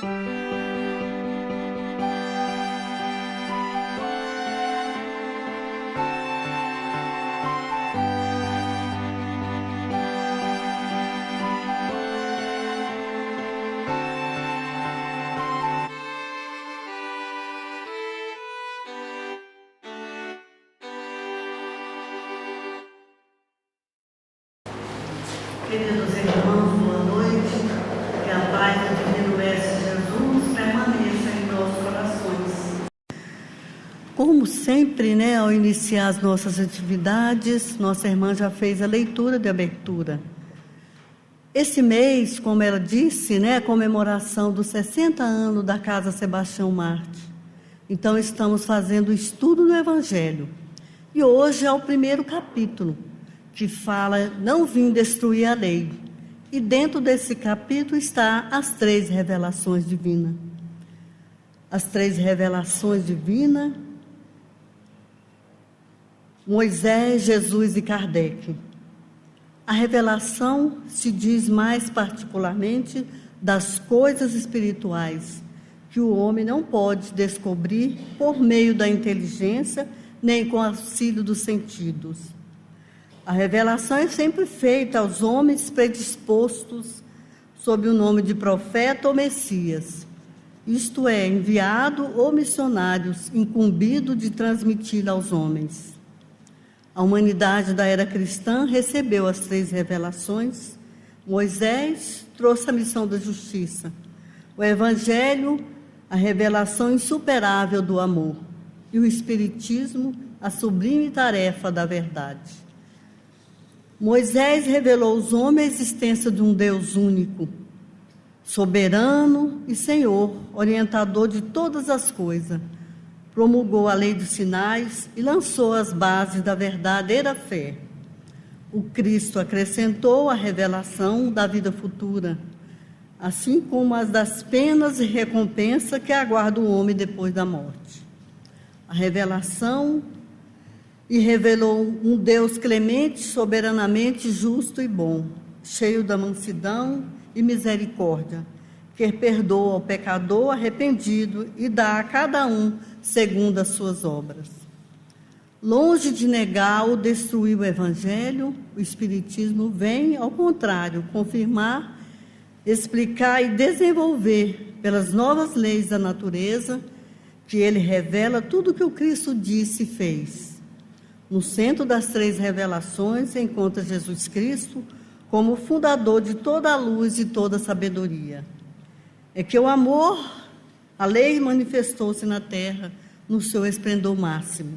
Queridos irmãos, boa noite. Que a paz do Divino Mestre Jesus permaneça em nossos corações. Como sempre, ao iniciar as nossas atividades, nossa irmã já fez a leitura de abertura. Esse mês, como ela disse, é a comemoração dos 60 anos da Casa Sebastião Marte. Então, estamos fazendo o estudo do Evangelho. E hoje é o primeiro capítulo, que fala, não vim destruir a lei. E dentro desse capítulo está as 3 revelações divinas. As 3 revelações divinas, Moisés, Jesus e Kardec. A revelação se diz mais particularmente das coisas espirituais, que o homem não pode descobrir por meio da inteligência, nem com auxílio dos sentidos. A revelação é sempre feita aos homens predispostos sob o nome de profeta ou Messias, isto é, enviado ou missionários, incumbido de transmiti-la aos homens. A humanidade da era cristã recebeu as 3 revelações. Moisés trouxe a missão da justiça. O Evangelho, a revelação insuperável do amor. E o Espiritismo, a sublime tarefa da verdade. Moisés revelou aos homens a existência de um Deus único, soberano e Senhor, orientador de todas as coisas. Promulgou a lei dos sinais e lançou as bases da verdadeira fé. O Cristo acrescentou a revelação da vida futura, assim como as das penas e recompensa que aguarda o homem depois da morte. A revelação e revelou um Deus clemente, soberanamente justo e bom, cheio da mansidão e misericórdia, que perdoa ao pecador arrependido e dá a cada um segundo as suas obras. Longe de negar ou destruir o Evangelho, o Espiritismo vem, ao contrário, confirmar, explicar e desenvolver pelas novas leis da natureza, que ele revela tudo o que o Cristo disse e fez. No centro das 3 revelações se encontra Jesus Cristo como fundador de toda a luz e toda a sabedoria. É que o amor, a lei manifestou-se na terra no seu esplendor máximo.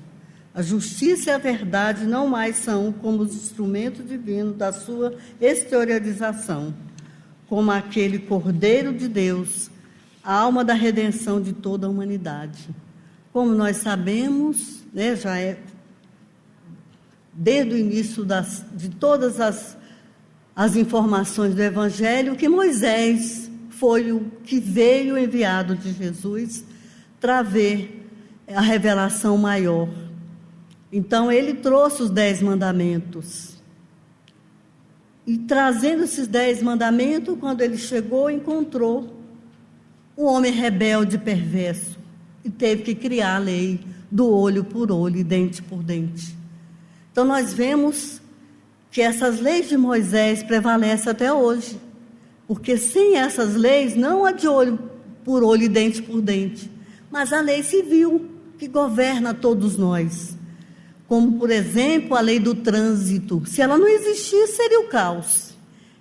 A justiça e a verdade não mais são como os instrumentos divinos da sua exteriorização, como aquele Cordeiro de Deus, a alma da redenção de toda a humanidade. Como nós sabemos, já é desde o início de todas as informações do Evangelho, que Moisés foi o que veio enviado de Jesus trazer a revelação maior. Então, ele trouxe os 10 mandamentos. E trazendo esses 10 mandamentos, quando ele chegou, encontrou um homem rebelde e perverso, e teve que criar a lei do olho por olho e dente por dente. Então, nós vemos que essas leis de Moisés prevalecem até hoje, porque sem essas leis, não a de olho por olho e dente por dente, mas a lei civil, que governa todos nós. Como, por exemplo, a lei do trânsito. Se ela não existisse, seria o caos.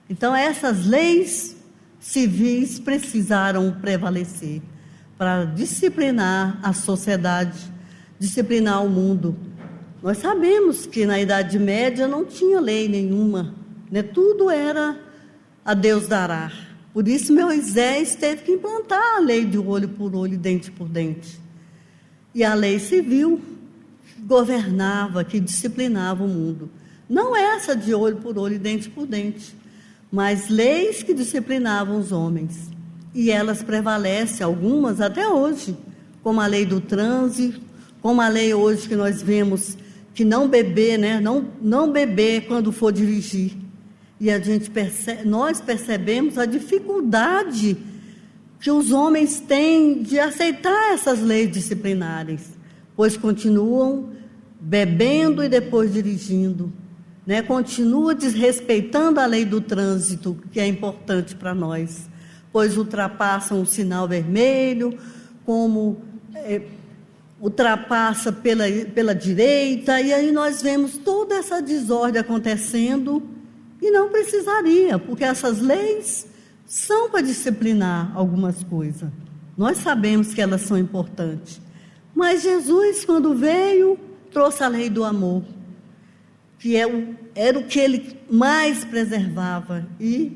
Então, essas leis civis precisaram prevalecer para disciplinar a sociedade, disciplinar o mundo. Nós sabemos que na Idade Média não tinha lei nenhuma, tudo era a Deus dará. Por isso Moisés teve que implantar a lei de olho por olho e dente por dente. E a lei civil que governava, que disciplinava o mundo. Não essa de olho por olho e dente por dente, mas leis que disciplinavam os homens. E elas prevalecem, algumas até hoje, como a lei do trânsito, como a lei hoje que nós vemos que não beber, não beber quando for dirigir. E nós percebemos a dificuldade que os homens têm de aceitar essas leis disciplinares, pois continuam bebendo e depois dirigindo, né? Continua desrespeitando a lei do trânsito, que é importante para nós, pois ultrapassam o sinal vermelho, como ultrapassa pela direita, e aí nós vemos toda essa desordem acontecendo, e não precisaria, porque essas leis são para disciplinar algumas coisas. Nós sabemos que elas são importantes. Mas Jesus, quando veio, trouxe a lei do amor, que era o que ele mais preservava. E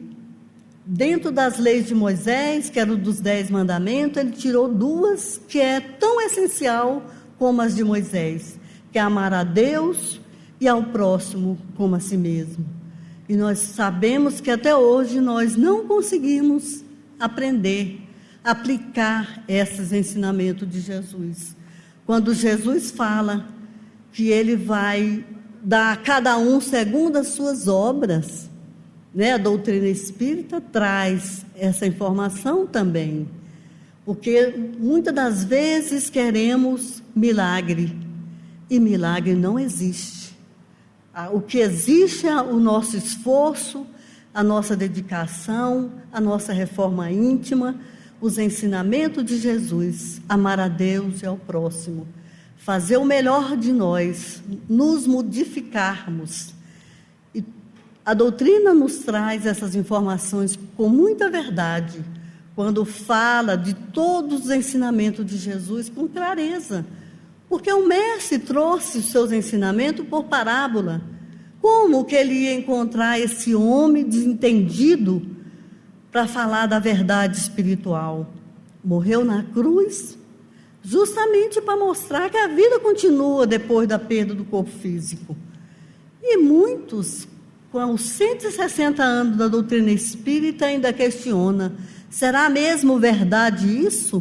dentro das leis de Moisés, que eram dos 10 mandamentos, ele tirou 2 que é tão essencial como as de Moisés, que é amar a Deus e ao próximo como a si mesmo. E nós sabemos que até hoje nós não conseguimos aprender, aplicar esses ensinamentos de Jesus. Quando Jesus fala que ele vai dar a cada um segundo as suas obras, né? A doutrina espírita traz essa informação também, porque muitas das vezes queremos milagre, e milagre não existe. O que existe é o nosso esforço, a nossa dedicação, a nossa reforma íntima, os ensinamentos de Jesus, amar a Deus e ao próximo, fazer o melhor de nós, nos modificarmos. E a doutrina nos traz essas informações com muita verdade, quando fala de todos os ensinamentos de Jesus com clareza, porque o mestre trouxe os seus ensinamentos por parábola. Como que ele ia encontrar esse homem desentendido para falar da verdade espiritual? Morreu na cruz justamente para mostrar que a vida continua depois da perda do corpo físico. E muitos, com os 160 anos da doutrina espírita, ainda questionam: será mesmo verdade isso?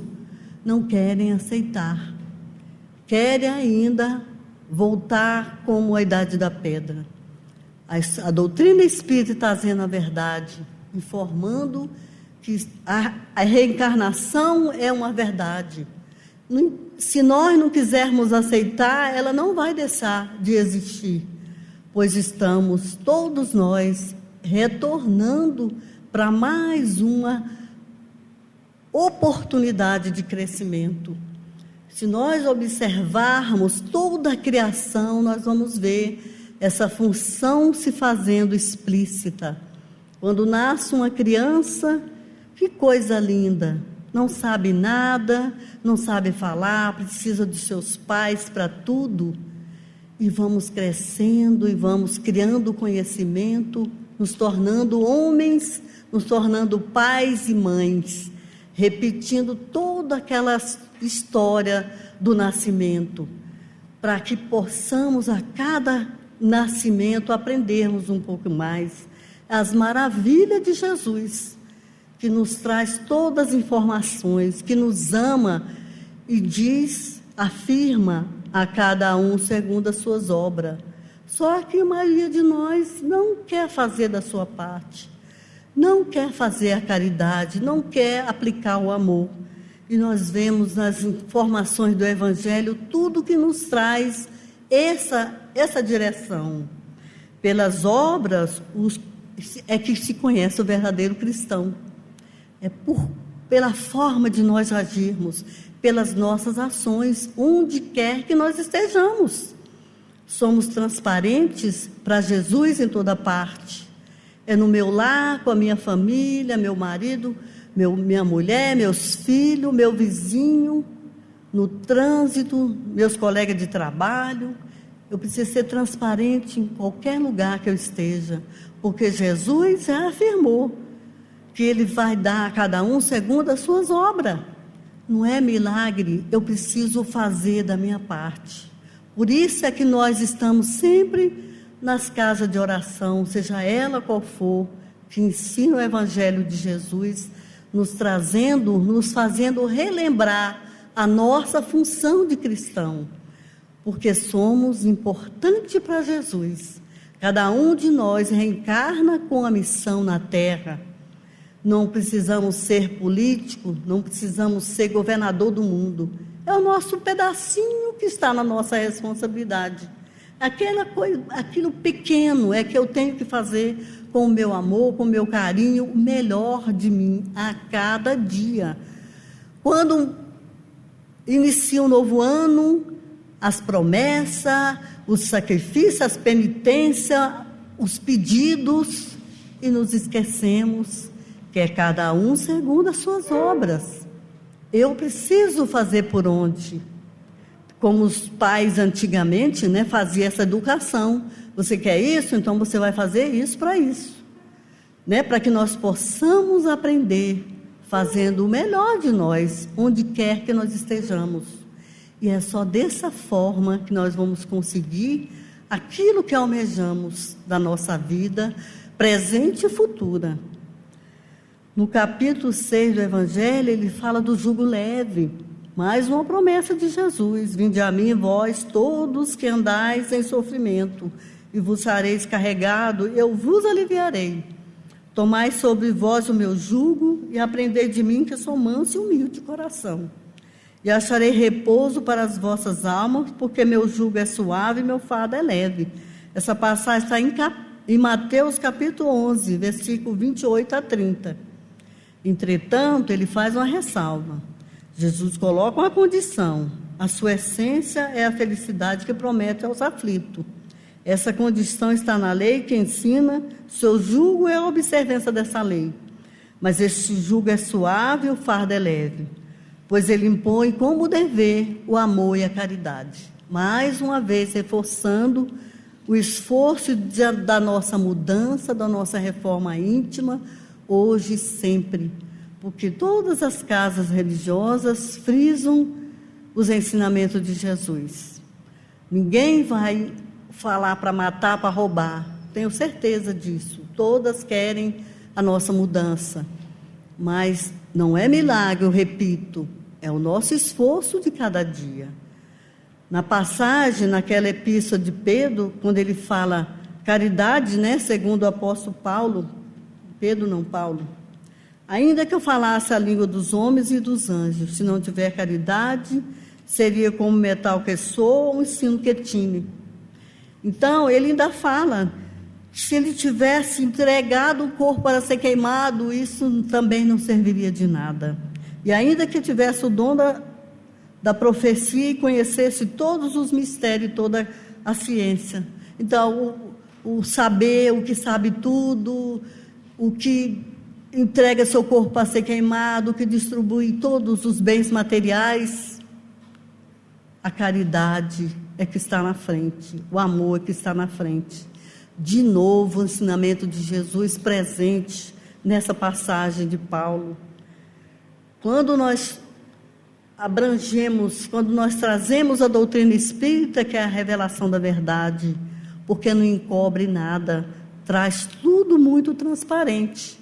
Não querem aceitar. Querem ainda voltar como a idade da pedra. A doutrina espírita está trazendo a verdade, informando que a reencarnação é uma verdade. Se nós não quisermos aceitar, ela não vai deixar de existir, pois estamos todos nós retornando para mais uma oportunidade de crescimento. Se nós observarmos toda a criação, nós vamos ver essa função se fazendo explícita. Quando nasce uma criança, que coisa linda, não sabe nada, não sabe falar, precisa dos seus pais para tudo, e vamos crescendo e vamos criando conhecimento, nos tornando homens, nos tornando pais e mães, repetindo toda aquela história do nascimento, para que possamos a cada nascimento aprendermos um pouco mais as maravilhas de Jesus, que nos traz todas as informações, que nos ama e diz, afirma a cada um segundo as suas obras. Só que a maioria de nós não quer fazer da sua parte, não quer fazer a caridade, não quer aplicar o amor. E nós vemos nas informações do Evangelho tudo que nos traz essa direção. Pelas obras é que se conhece o verdadeiro cristão. É pela forma de nós agirmos, pelas nossas ações, onde quer que nós estejamos. Somos transparentes para Jesus em toda parte. É no meu lar, com a minha família, meu marido, minha mulher, meus filhos, meu vizinho, no trânsito, meus colegas de trabalho. Eu preciso ser transparente em qualquer lugar que eu esteja, porque Jesus já afirmou que Ele vai dar a cada um segundo as suas obras. Não é milagre, eu preciso fazer da minha parte. Por isso é que nós estamos sempre nas casas de oração, seja ela qual for, que ensina o Evangelho de Jesus, nos fazendo relembrar a nossa função de cristão, porque somos importantes para Jesus. Cada um de nós reencarna com a missão na Terra. não precisamos ser político, não precisamos ser governador do mundo. É o nosso pedacinho que está na nossa responsabilidade. Aquela coisa, aquilo pequeno é que eu tenho que fazer com o meu amor, com o meu carinho, o melhor de mim a cada dia. Quando inicia um novo ano, as promessas, os sacrifícios, as penitências, os pedidos, e nos esquecemos que é cada um segundo as suas obras. Eu preciso fazer por onde? Como os pais antigamente, faziam essa educação. Você quer isso? Então você vai fazer isso para isso. Para que nós possamos aprender fazendo o melhor de nós, onde quer que nós estejamos. E é só dessa forma que nós vamos conseguir aquilo que almejamos da nossa vida, presente e futura. No capítulo 6 do Evangelho, ele fala do jugo leve, mais uma promessa de Jesus: vinde a mim, vós todos que andais em sofrimento, e vos fareis carregado, eu vos aliviarei. Tomai sobre vós o meu jugo, e aprendei de mim, que sou manso e humilde de coração. E acharei repouso para as vossas almas, porque meu jugo é suave e meu fardo é leve. Essa passagem está em Mateus capítulo 11, versículo 28 a 30. Entretanto, ele faz uma ressalva. Jesus coloca uma condição: a sua essência é a felicidade que promete aos aflitos. Essa condição está na lei que ensina, seu jugo é a observância dessa lei. Mas este jugo é suave e o fardo é leve, pois ele impõe como dever o amor e a caridade. Mais uma vez, reforçando o esforço da nossa mudança, da nossa reforma íntima, hoje e sempre, porque todas as casas religiosas frisam os ensinamentos de Jesus. Ninguém vai falar para matar, para roubar, tenho certeza disso. Todas querem a nossa mudança, mas não é milagre, eu repito, é o nosso esforço de cada dia. Na passagem, naquela epístola de Pedro, quando ele fala caridade, segundo o apóstolo Paulo, Paulo, ainda que eu falasse a língua dos homens e dos anjos, se não tiver caridade, seria como metal que soa, um ensino que tine. Então, ele ainda fala, se ele tivesse entregado o corpo para ser queimado, isso também não serviria de nada. E ainda que tivesse o dom da profecia e conhecesse todos os mistérios, toda a ciência. Então, o saber, o que sabe tudo, o que entrega seu corpo para ser queimado, o que distribui todos os bens materiais, a caridade é que está na frente, o amor é que está na frente. De novo, o ensinamento de Jesus presente nessa passagem de Paulo. Quando nós abrangemos, quando nós trazemos a doutrina espírita, que é a revelação da verdade, porque não encobre nada, traz tudo muito transparente.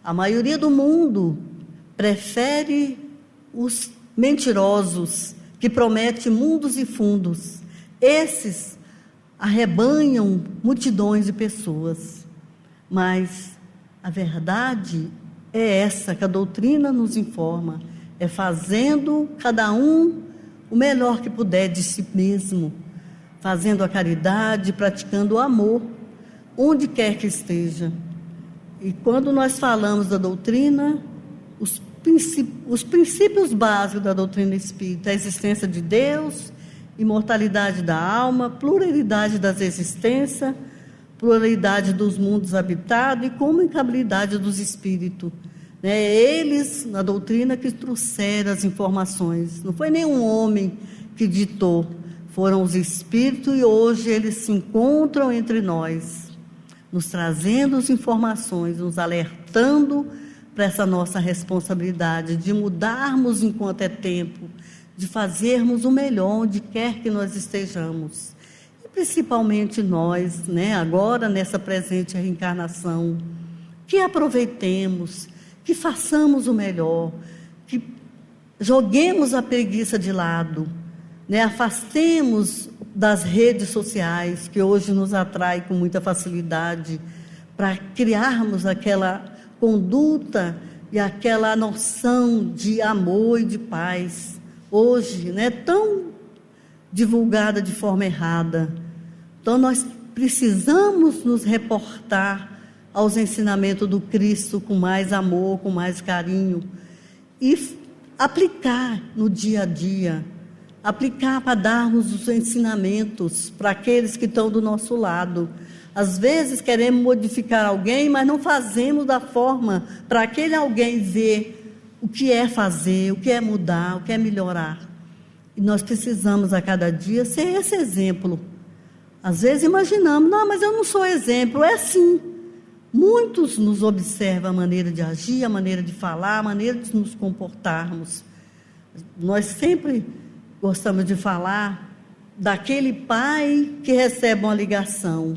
A maioria do mundo prefere os mentirosos, que prometem mundos e fundos. Esses arrebanham multidões de pessoas. Mas a verdade é essa que a doutrina nos informa. É fazendo cada um o melhor que puder de si mesmo, fazendo a caridade, praticando o amor, onde quer que esteja. E quando nós falamos da doutrina, os princípios básicos da doutrina espírita, a existência de Deus, imortalidade da alma, pluralidade das existências, pluralidade dos mundos habitados e comunicabilidade dos espíritos. Eles, na doutrina, que trouxeram as informações. Não foi nenhum homem que ditou, foram os espíritos, e hoje eles se encontram entre nós, nos trazendo as informações, nos alertando para essa nossa responsabilidade de mudarmos enquanto é tempo, de fazermos o melhor onde quer que nós estejamos. E principalmente nós, agora nessa presente reencarnação, que aproveitemos, que façamos o melhor, que joguemos a preguiça de lado, afastemos das redes sociais, que hoje nos atrai com muita facilidade, para criarmos aquela conduta e aquela noção de amor e de paz, hoje, né, tão divulgada de forma errada. Então, nós precisamos nos reportar aos ensinamentos do Cristo com mais amor, com mais carinho, e aplicar no dia a dia, aplicar para darmos os ensinamentos para aqueles que estão do nosso lado. Às vezes queremos modificar alguém, mas não fazemos da forma para aquele alguém ver o que é fazer, o que é mudar, o que é melhorar. E nós precisamos a cada dia ser esse exemplo. Às vezes imaginamos, não, mas eu não sou exemplo. É sim. Muitos nos observam a maneira de agir, a maneira de falar, a maneira de nos comportarmos. Nós sempre gostamos de falar daquele pai que recebe uma ligação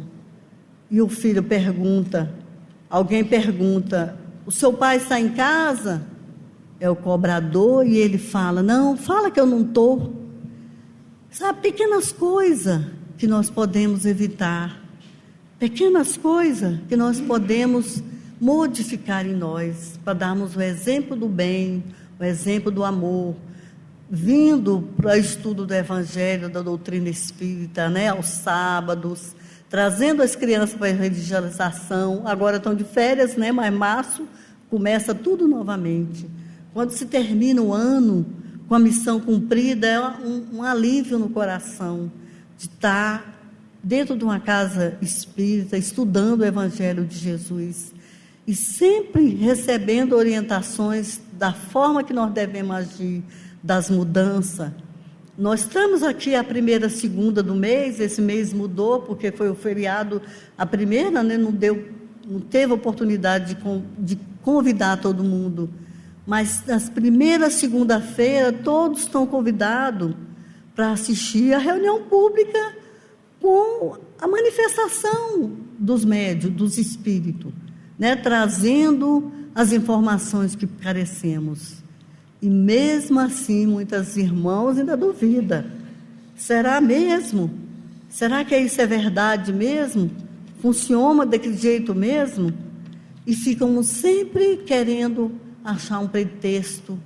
e o filho pergunta, alguém pergunta, o seu pai está em casa? É o cobrador e ele fala, não, fala que eu não estou. Sabe, pequenas coisas que nós podemos evitar, pequenas coisas que nós podemos modificar em nós, para darmos o exemplo do bem, o exemplo do amor, vindo para o estudo do Evangelho, da doutrina espírita, né, aos sábados, trazendo as crianças para a evangelização. Agora estão de férias, né, mas março começa tudo novamente. Quando se termina o ano com a missão cumprida, é um alívio no coração de estar dentro de uma casa espírita, estudando o Evangelho de Jesus e sempre recebendo orientações da forma que nós devemos agir, das mudanças. Nós estamos aqui a primeira segunda do mês, esse mês mudou porque foi o feriado, a primeira, né, não teve oportunidade de convidar todo mundo, mas nas primeiras segunda-feira todos estão convidados para assistir a reunião pública com a manifestação dos médiuns, dos espíritos, né, trazendo as informações que carecemos. E mesmo assim, muitos irmãos ainda duvidam. Será mesmo? Será que isso é verdade mesmo? Funciona daquele jeito mesmo? E ficam sempre querendo achar um pretexto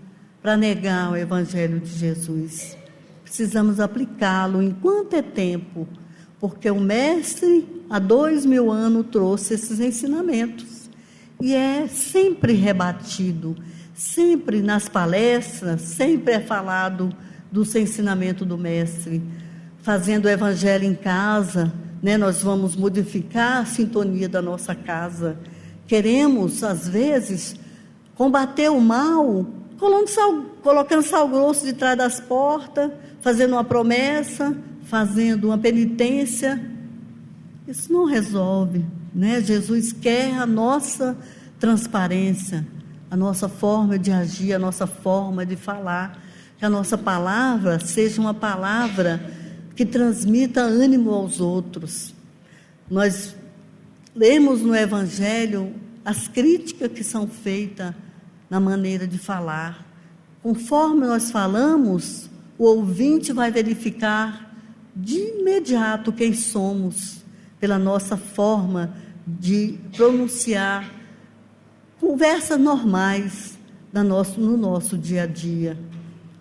para negar o Evangelho de Jesus. Precisamos aplicá-lo enquanto é tempo, porque o Mestre, há 2000 anos, trouxe esses ensinamentos. E é sempre rebatido, sempre nas palestras, sempre é falado dos ensinamentos do Mestre. Fazendo o Evangelho em casa, né, nós vamos modificar a sintonia da nossa casa. Às vezes, combater o mal, colocando sal grosso de trás das portas, fazendo uma promessa, fazendo uma penitência. Isso não resolve, né? Jesus quer a nossa transparência, a nossa forma de agir, a nossa forma de falar, que a nossa palavra seja uma palavra que transmita ânimo aos outros. Nós lemos no Evangelho as críticas que são feitas na maneira de falar. Conforme nós falamos, o ouvinte vai verificar de imediato quem somos, pela nossa forma de pronunciar conversas normais no nosso dia a dia,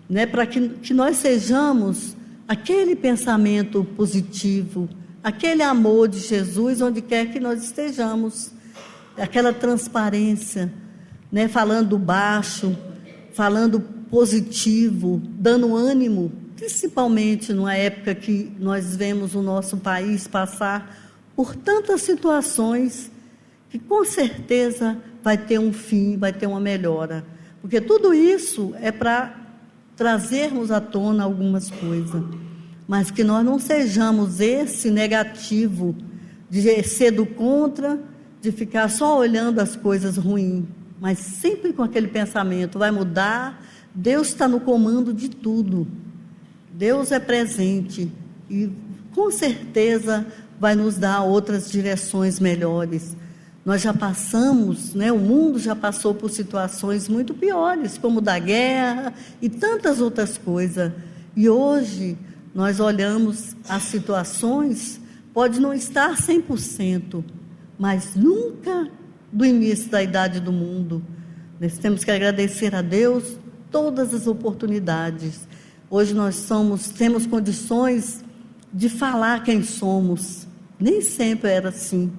né? Para que nós sejamos aquele pensamento positivo, aquele amor de Jesus onde quer que nós estejamos, aquela transparência, né? Falando baixo, falando positivo, dando ânimo, principalmente numa época que nós vemos o nosso país passar por tantas situações que com certeza vai ter um fim, vai ter uma melhora, porque tudo isso é para trazermos à tona algumas coisas, mas que nós não sejamos esse negativo de ser do contra, de ficar só olhando as coisas ruins, mas sempre com aquele pensamento, vai mudar, Deus está no comando de tudo, Deus é presente e com certeza vai nos dar outras direções melhores. Nós já passamos, né, o mundo já passou por situações muito piores, como da guerra e tantas outras coisas. E hoje nós olhamos as situações, pode não estar 100%, mas nunca do início da idade do mundo. Nós temos que agradecer a Deus todas as oportunidades. Hoje nós temos condições de falar quem somos. Nem sempre era assim.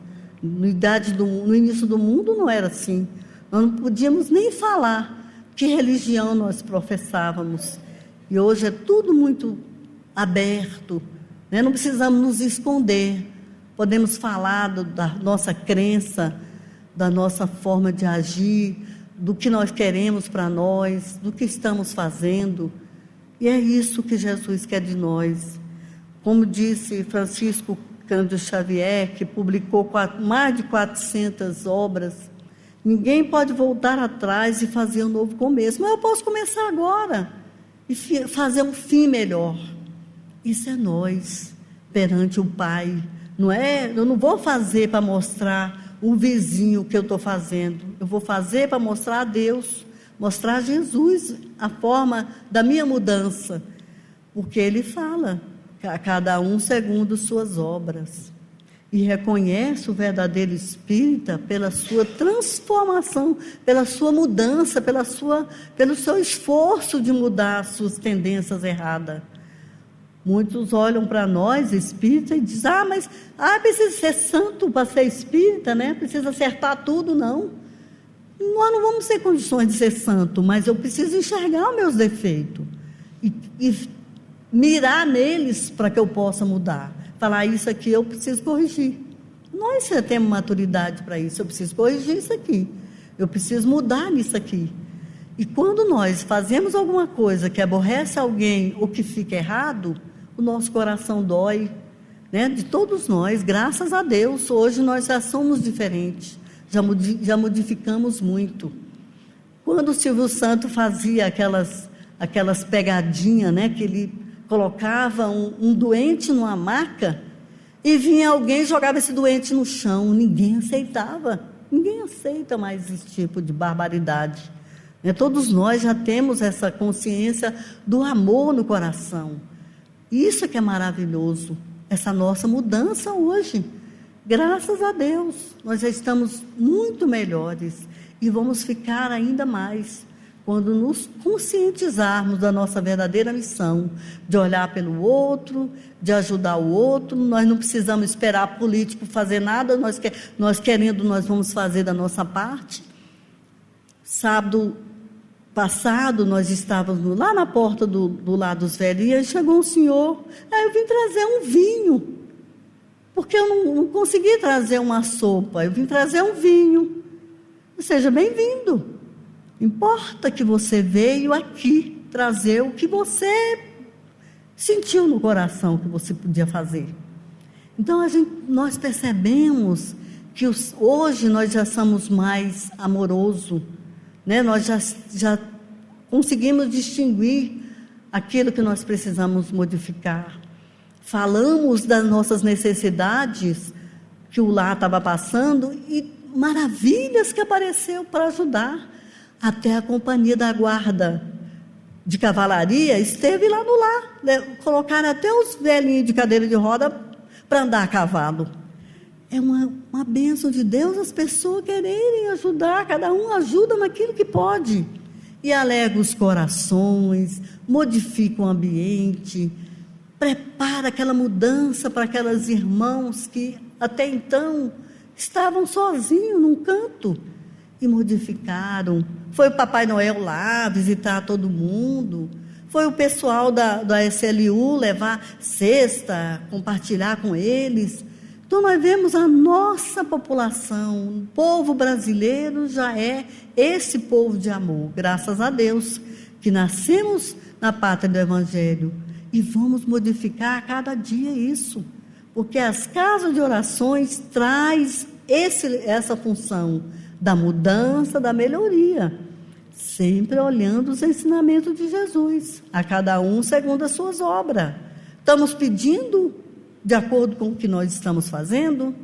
No início do mundo não era assim. Nós não podíamos nem falar que religião nós professávamos. E hoje é tudo muito aberto, né? Não precisamos nos esconder. Podemos falar da nossa crença, da nossa forma de agir, do que nós queremos para nós, do que estamos fazendo. E é isso que Jesus quer de nós. Como disse Francisco Cândido Xavier, que publicou mais de 400 obras, ninguém pode voltar atrás e fazer um novo começo. Mas eu posso começar agora e fazer um fim melhor. Isso é nós, perante o Pai. Não é? Eu não vou fazer para mostrar o vizinho o que eu estou fazendo. Eu vou fazer para mostrar a Deus, mostrar a Jesus a forma da minha mudança. Porque Ele fala, a cada um segundo suas obras. E reconhece o verdadeiro espírita pela sua transformação, pela sua mudança, pelo seu esforço de mudar as suas tendências erradas. Muitos olham para nós, espíritas, e dizem, mas precisa ser santo para ser espírita, né? Precisa acertar tudo, não. Nós não vamos ter condições de ser santo, mas eu preciso enxergar os meus defeitos e mirar neles para que eu possa mudar. Falar, isso aqui eu preciso corrigir. Nós já temos maturidade para isso, eu preciso corrigir isso aqui. Eu preciso mudar nisso aqui. E quando nós fazemos alguma coisa que aborrece alguém ou que fica errado, o nosso coração dói, né? De todos nós, graças a Deus, hoje nós já somos diferentes, já modificamos muito. Quando o Silvio Santos fazia aquelas pegadinhas, né? Que ele colocava um doente numa maca e vinha alguém e jogava esse doente no chão, ninguém aceitava, ninguém aceita mais esse tipo de barbaridade. Todos nós já temos essa consciência do amor no coração. Isso que é maravilhoso, essa nossa mudança hoje. Graças a Deus, nós já estamos muito melhores e vamos ficar ainda mais quando nos conscientizarmos da nossa verdadeira missão, de olhar pelo outro, de ajudar o outro. Nós não precisamos esperar político fazer nada, nós querendo, nós vamos fazer da nossa parte. Sábado passado, nós estávamos lá na porta do Lar dos Velhinhos, e chegou um senhor, eu vim trazer um vinho, porque eu não consegui trazer uma sopa, eu vim trazer um vinho. Seja bem-vindo. Importa que você veio aqui trazer o que você sentiu no coração que você podia fazer. Então, nós percebemos que hoje nós já somos mais amorosos, né? Nós já conseguimos distinguir aquilo que nós precisamos modificar. Falamos das nossas necessidades que o lar estava passando e maravilhas que apareceu para ajudar. Até a companhia da guarda de cavalaria esteve lá no lar, né? Colocaram até os velhinhos de cadeira de roda para andar a cavalo. É uma bênção de Deus as pessoas quererem ajudar, cada um ajuda naquilo que pode. E alegra os corações, modifica o ambiente, prepara aquela mudança para aquelas irmãos que até então estavam sozinhos num canto e modificaram. Foi o Papai Noel lá visitar todo mundo, foi o pessoal da SLU levar cesta, compartilhar com eles. Então nós vemos a nossa população, o povo brasileiro já é esse povo de amor, graças a Deus, que nascemos na pátria do Evangelho e vamos modificar a cada dia isso, porque as casas de orações traz essa função da mudança, da melhoria, sempre olhando os ensinamentos de Jesus, a cada um segundo as suas obras. Estamos pedindo de acordo com o que nós estamos fazendo?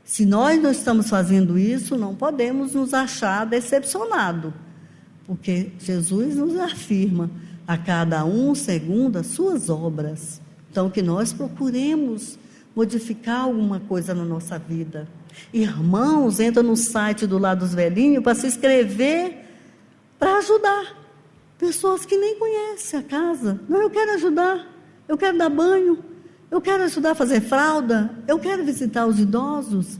Se nós não estamos fazendo isso, não podemos nos achar decepcionados, porque Jesus nos afirma, a cada um segundo as suas obras. Então, que nós procuremos modificar alguma coisa na nossa vida. Irmãos, entra no site do Lar dos Velhinhos para se inscrever, para ajudar pessoas que nem conhecem a casa. Não, eu quero ajudar, eu quero dar banho, eu quero ajudar a fazer fralda, eu quero visitar os idosos,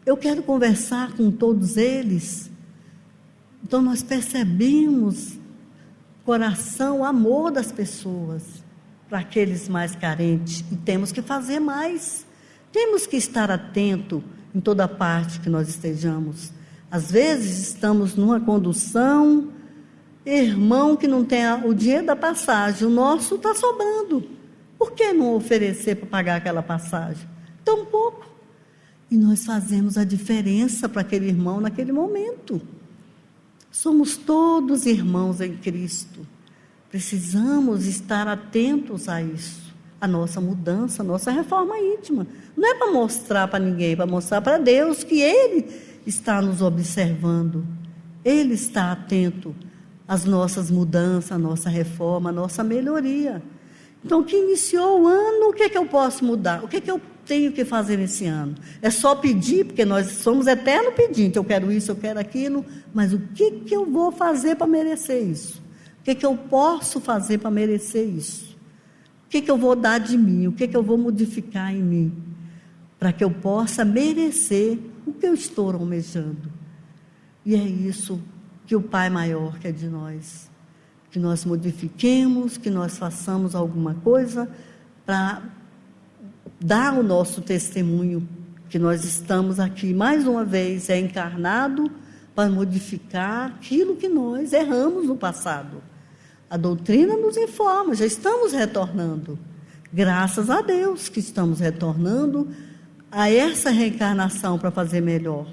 eu quero conversar com todos eles. Então nós percebemos o coração, o amor das pessoas para aqueles mais carentes, e temos que fazer mais, temos que estar atento em toda parte que nós estejamos. Às vezes estamos numa condução, irmão que não tem o dinheiro da passagem, o nosso está sobrando, por que não oferecer para pagar aquela passagem? Tão pouco, e nós fazemos a diferença para aquele irmão naquele momento. Somos todos irmãos em Cristo, precisamos estar atentos a isso, a nossa mudança, a nossa reforma íntima. Não é para mostrar para ninguém, é para mostrar para Deus que Ele está nos observando, Ele está atento às nossas mudanças, à nossa reforma, à nossa melhoria. Então, que iniciou o ano, o que é que eu posso mudar? O que é que eu tenho que fazer nesse ano? É só pedir, porque nós somos eterno pedinte, eu quero isso, eu quero aquilo, mas o que que eu vou fazer para merecer isso? O que que eu posso fazer para merecer isso? O que que eu vou dar de mim? O que que eu vou modificar em mim? Para que eu possa merecer o que eu estou almejando. E é isso que o Pai maior quer de nós. Que nós modifiquemos, que nós façamos alguma coisa para dar o nosso testemunho, que nós estamos aqui, mais uma vez, encarnado para modificar aquilo que nós erramos no passado. A doutrina nos informa, já estamos retornando. Graças a Deus que estamos retornando a essa reencarnação para fazer melhor,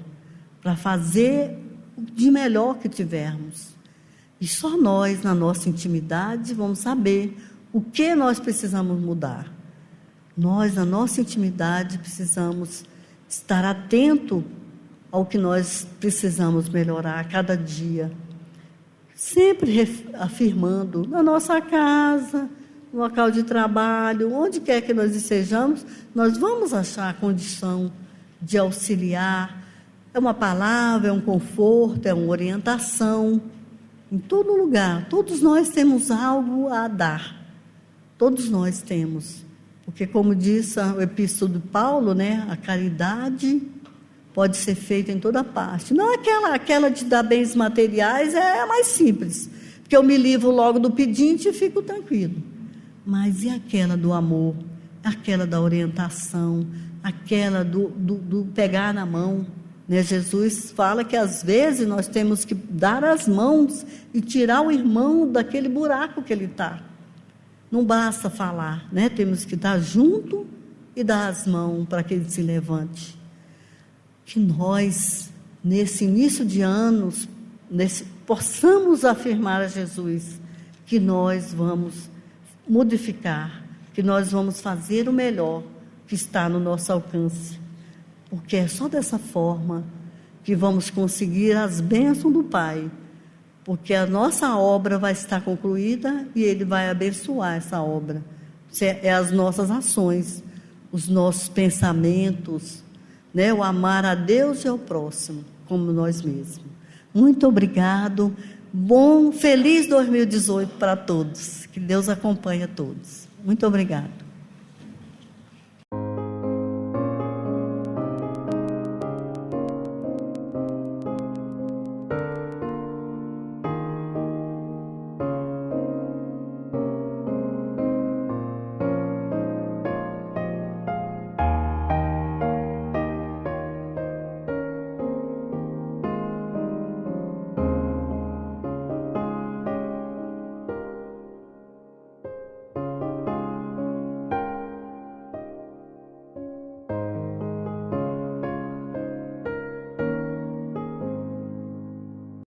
para fazer de melhor que tivermos. E só nós, na nossa intimidade, vamos saber o que nós precisamos mudar. Nós, na nossa intimidade, precisamos estar atento ao que nós precisamos melhorar a cada dia. Sempre afirmando, na nossa casa, no local de trabalho, onde quer que nós estejamos, nós vamos achar a condição de auxiliar. É uma palavra, é um conforto, é uma orientação. Em todo lugar, todos nós temos algo a dar. Todos nós temos. Porque, como diz o epístolo de Paulo, né, a caridade pode ser feita em toda parte. Não aquela de dar bens materiais é a mais simples, porque eu me livro logo do pedinte e fico tranquilo. Mas e aquela do amor, aquela da orientação, aquela do pegar na mão? Né? Jesus fala que às vezes nós temos que dar as mãos e tirar o irmão daquele buraco que ele está. Não basta falar, né? Temos que estar junto e dar as mãos para que ele se levante. Que nós, nesse início de anos, possamos afirmar a Jesus que nós vamos modificar, que nós vamos fazer o melhor que está no nosso alcance. Porque é só dessa forma que vamos conseguir as bênçãos do Pai. Porque a nossa obra vai estar concluída e Ele vai abençoar essa obra. É as nossas ações, os nossos pensamentos, né? O amar a Deus e ao próximo, como nós mesmos. Muito obrigado. Feliz 2018 para todos. Que Deus acompanhe a todos. Muito obrigado.